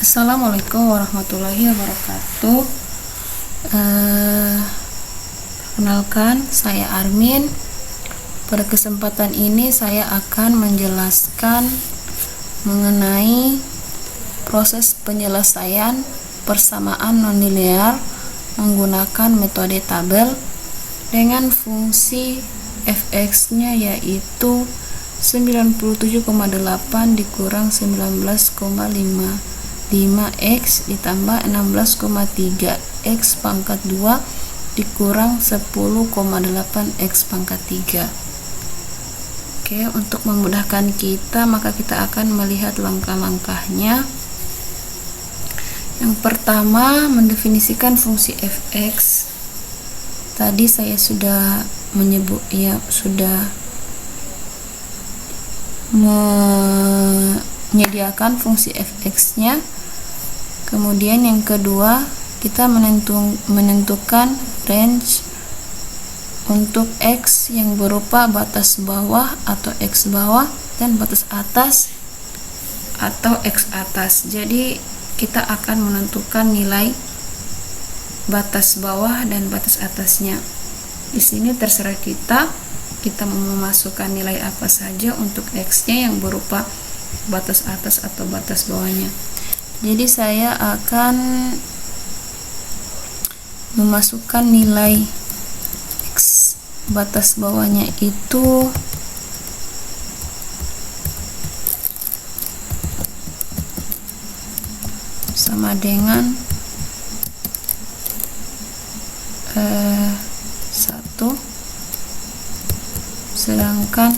Assalamualaikum warahmatullahi wabarakatuh. Perkenalkan, saya Armin. Pada kesempatan ini saya akan menjelaskan mengenai proses penyelesaian persamaan nonlinear menggunakan metode tabel dengan fungsi fx-nya yaitu 97,8 dikurang 19,5 5x ditambah 16,3 x pangkat 2 dikurang 10,8 x pangkat 3. Oke, untuk memudahkan kita, maka kita akan melihat langkah-langkahnya. Yang pertama, mendefinisikan fungsi fx. Tadi saya sudah menyediakan fungsi fx-nya. Kemudian yang kedua, kita menentukan range untuk x yang berupa batas bawah atau x bawah dan batas atas atau x atas. Jadi kita akan menentukan nilai batas bawah dan batas atasnya. Di sini terserah kita mau memasukkan nilai apa saja untuk x-nya yang berupa batas atas atau batas bawahnya. Jadi saya akan memasukkan nilai x batas bawahnya itu sama dengan 1, sedangkan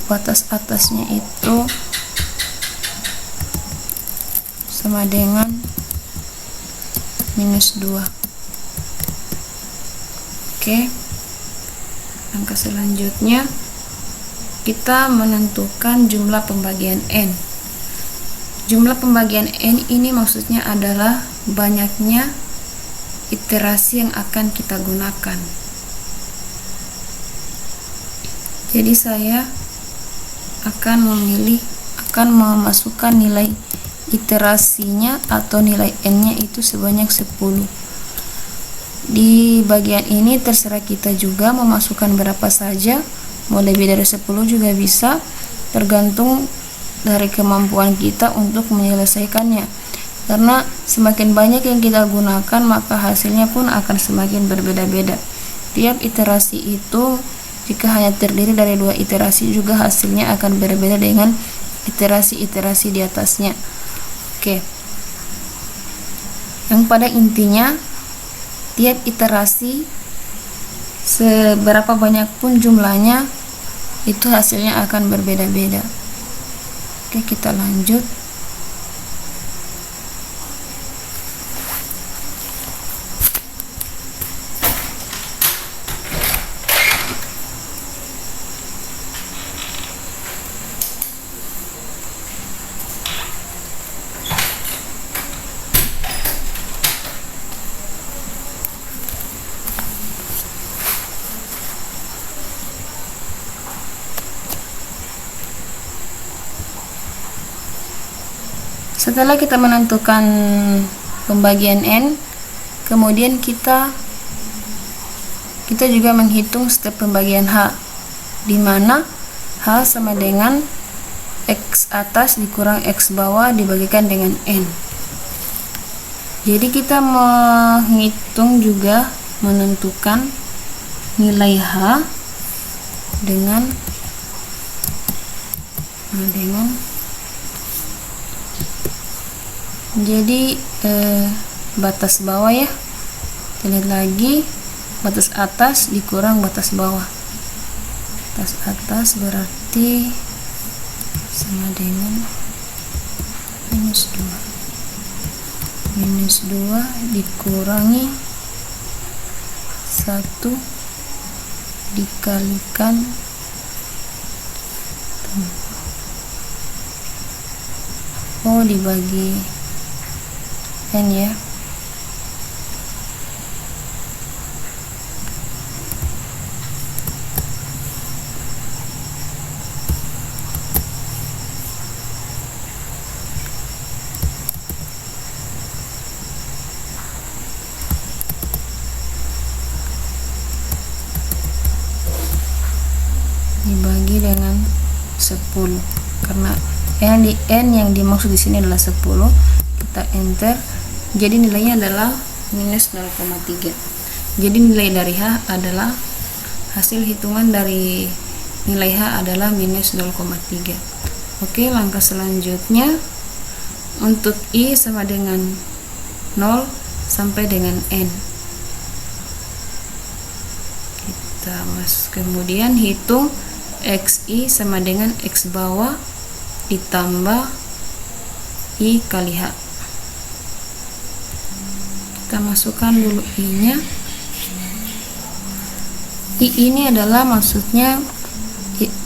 batas atasnya itu sama dengan -2. Oke, langkah selanjutnya kita menentukan jumlah pembagian n. Jumlah pembagian n ini maksudnya adalah banyaknya iterasi yang akan kita gunakan. Jadi saya akan memasukkan nilai iterasinya atau nilai n-nya itu sebanyak 10. Di bagian ini terserah kita juga memasukkan berapa saja, mau lebih dari 10 juga bisa, tergantung dari kemampuan kita untuk menyelesaikannya. Karena semakin banyak yang kita gunakan, maka hasilnya pun akan semakin berbeda-beda. Tiap iterasi itu, jika hanya terdiri dari 2 iterasi, juga hasilnya akan berbeda dengan iterasi-iterasi di atasnya. Oke. Yang pada intinya, tiap iterasi seberapa banyak pun jumlahnya, itu hasilnya akan berbeda-beda. Oke, kita lanjut. Setelah kita menentukan pembagian n, kemudian kita juga menghitung step pembagian h, di mana h sama dengan x atas dikurang x bawah dibagikan dengan n. Jadi kita menghitung juga menentukan nilai h dengan jadi batas bawah ya, kita lihat lagi, batas atas dikurang batas bawah. Batas atas berarti sama dengan -2. -2 dikurangi 1 dikalikan dibagi n ya. 10, karena n yang dimaksud di sini adalah 10. Kita enter, jadi nilainya adalah minus 0,3. Jadi nilai dari H adalah, hasil hitungan dari nilai H adalah minus 0,3. Oke, langkah selanjutnya untuk I sama dengan 0 sampai dengan N. Kemudian hitung XI sama dengan X bawah ditambah I kali H. Kita masukkan dulu I nya. I ini adalah maksudnya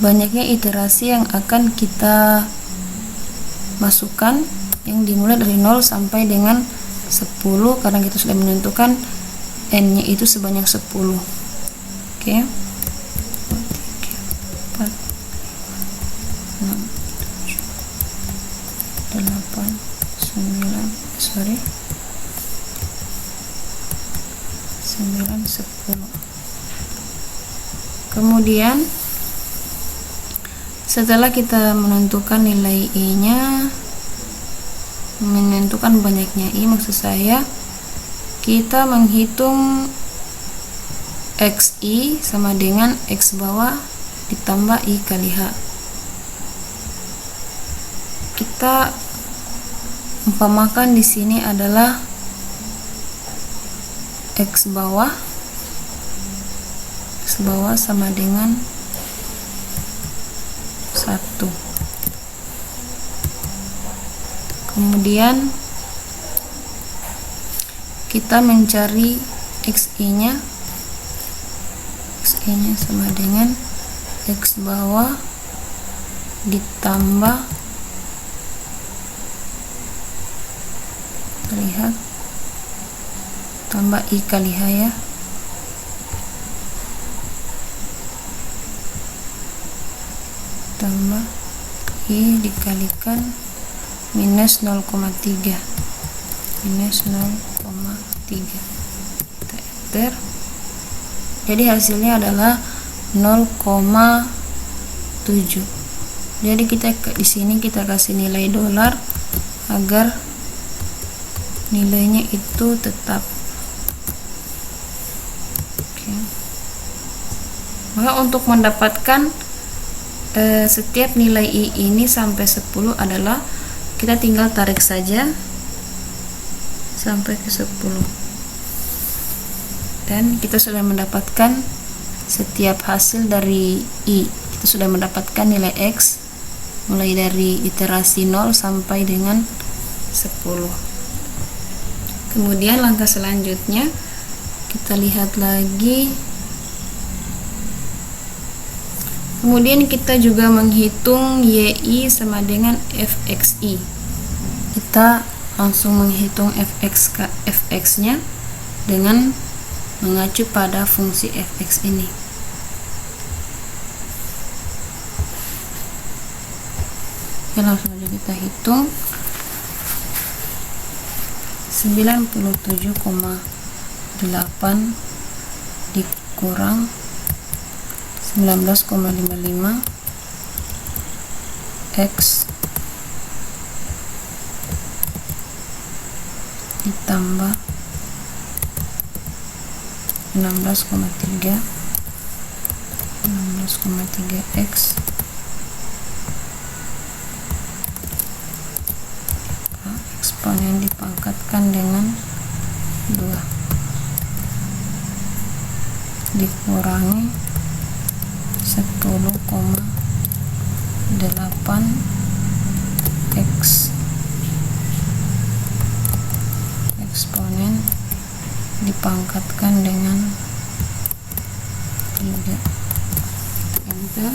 banyaknya iterasi yang akan kita masukkan, yang dimulai dari 0 sampai dengan 10, karena kita sudah menentukan N nya itu sebanyak 10. Oke, 2, 3, 4, 6, 7, 8, 9, 10. Kemudian setelah kita menentukan nilai I nya, menentukan banyaknya I, maksud saya kita menghitung XI sama dengan X bawah ditambah I kali H. Kita umpamakan di sini adalah X bawah sama dengan 1. Kemudian kita mencari XI nya sama dengan X bawah ditambah, lihat, tambah I kali H ya. Tambah I dikalikan minus 0,3. Minus 0,3. Kita enter. Jadi hasilnya adalah 0,7. Jadi kita di sini kita kasih nilai dolar agar nilainya itu tetap. Oke. Maka untuk mendapatkan setiap nilai I ini sampai 10 adalah kita tinggal tarik saja sampai ke 10. Dan kita sudah mendapatkan setiap hasil dari I. Kita sudah mendapatkan nilai X mulai dari iterasi 0 sampai dengan 10. Kemudian langkah selanjutnya kita lihat lagi. Kemudian kita juga menghitung YI sama dengan FXI. Kita langsung menghitung fx nya dengan mengacu pada fungsi fx ini. Ya, langsung aja kita hitung. 97,8 dikurang 19,55 X ditambah 16,3 X eksponen dipangkatkan dengan 2 dikurangi 10,8 X eksponen dipangkatkan dengan 3. Enter.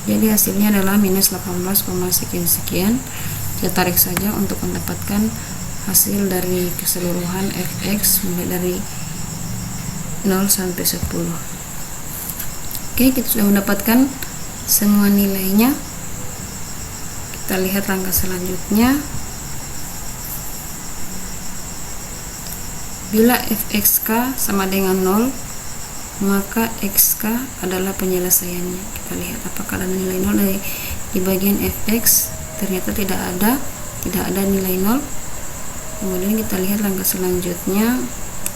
Jadi hasilnya adalah minus 18, sekian. Kita tarik saja untuk mendapatkan hasil dari keseluruhan fx mulai dari 0 sampai 10. Oke, kita sudah mendapatkan semua nilainya. Kita lihat langkah selanjutnya. Bila fxk sama dengan 0, maka XK adalah penyelesaiannya. Kita lihat apakah ada nilai 0 di bagian fx. Ternyata tidak ada nilai 0. Kemudian kita lihat langkah selanjutnya,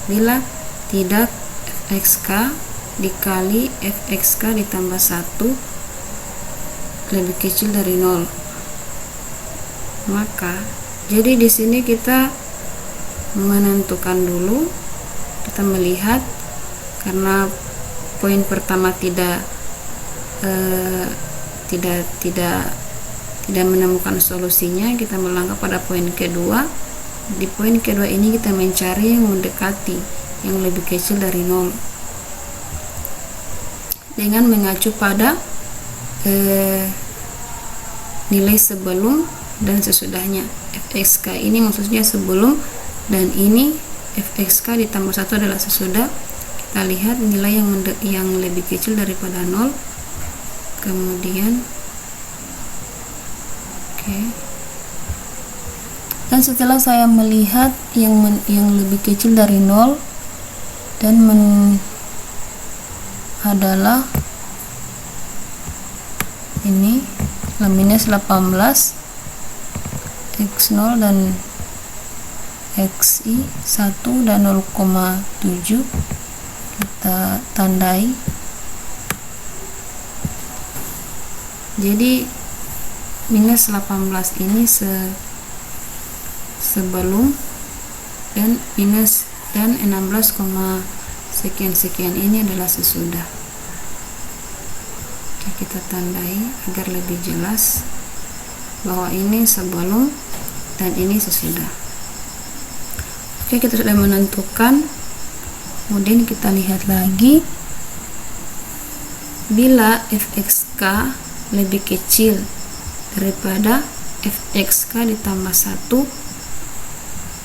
bila tidak fxk dikali fxk ditambah 1 lebih kecil dari 0, maka jadi di sini kita menentukan dulu, kita melihat karena poin pertama tidak menemukan solusinya, kita melangkah pada poin kedua. Di poin kedua ini kita mencari yang mendekati yang lebih kecil dari 0 dengan mengacu pada nilai sebelum dan sesudahnya. fxk ini maksudnya sebelum, dan ini fxk ditambah 1 adalah sesudah. Kita lihat nilai yang lebih kecil daripada 0. Kemudian dan setelah saya melihat yang lebih kecil dari 0 dan adalah ini minus 18 x0 dan xi 1 dan 0,7 kita tandai. Jadi minus 18 ini sebelum, dan minus dan 16, sekian ini adalah sesudah. Oke, kita tandai agar lebih jelas bahwa ini sebelum dan ini sesudah. Oke, kita sudah menentukan. Kemudian kita lihat lagi, bila fxk lebih kecil daripada fxk ditambah 1,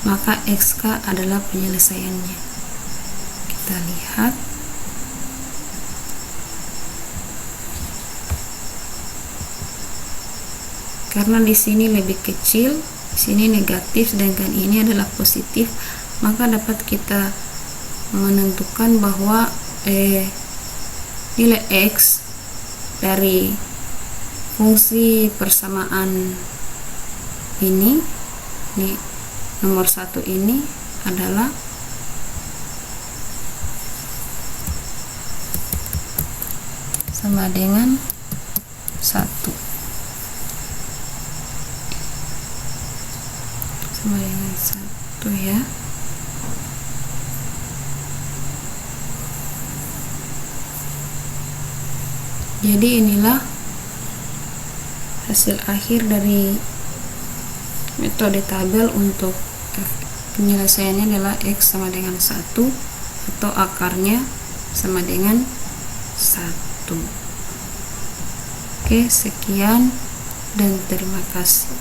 maka xk adalah penyelesaiannya. Kita lihat karena di sini lebih kecil, di sini negatif, sedangkan ini adalah positif, maka dapat kita menentukan bahwa nilai x dari fungsi persamaan ini nomor 1 ini adalah sama dengan 1, sama dengan 1 ya. Jadi inilah hasil akhir dari metode tabel. Untuk penyelesaiannya adalah x sama dengan 1 atau akarnya sama dengan 1. Oke, sekian dan terima kasih.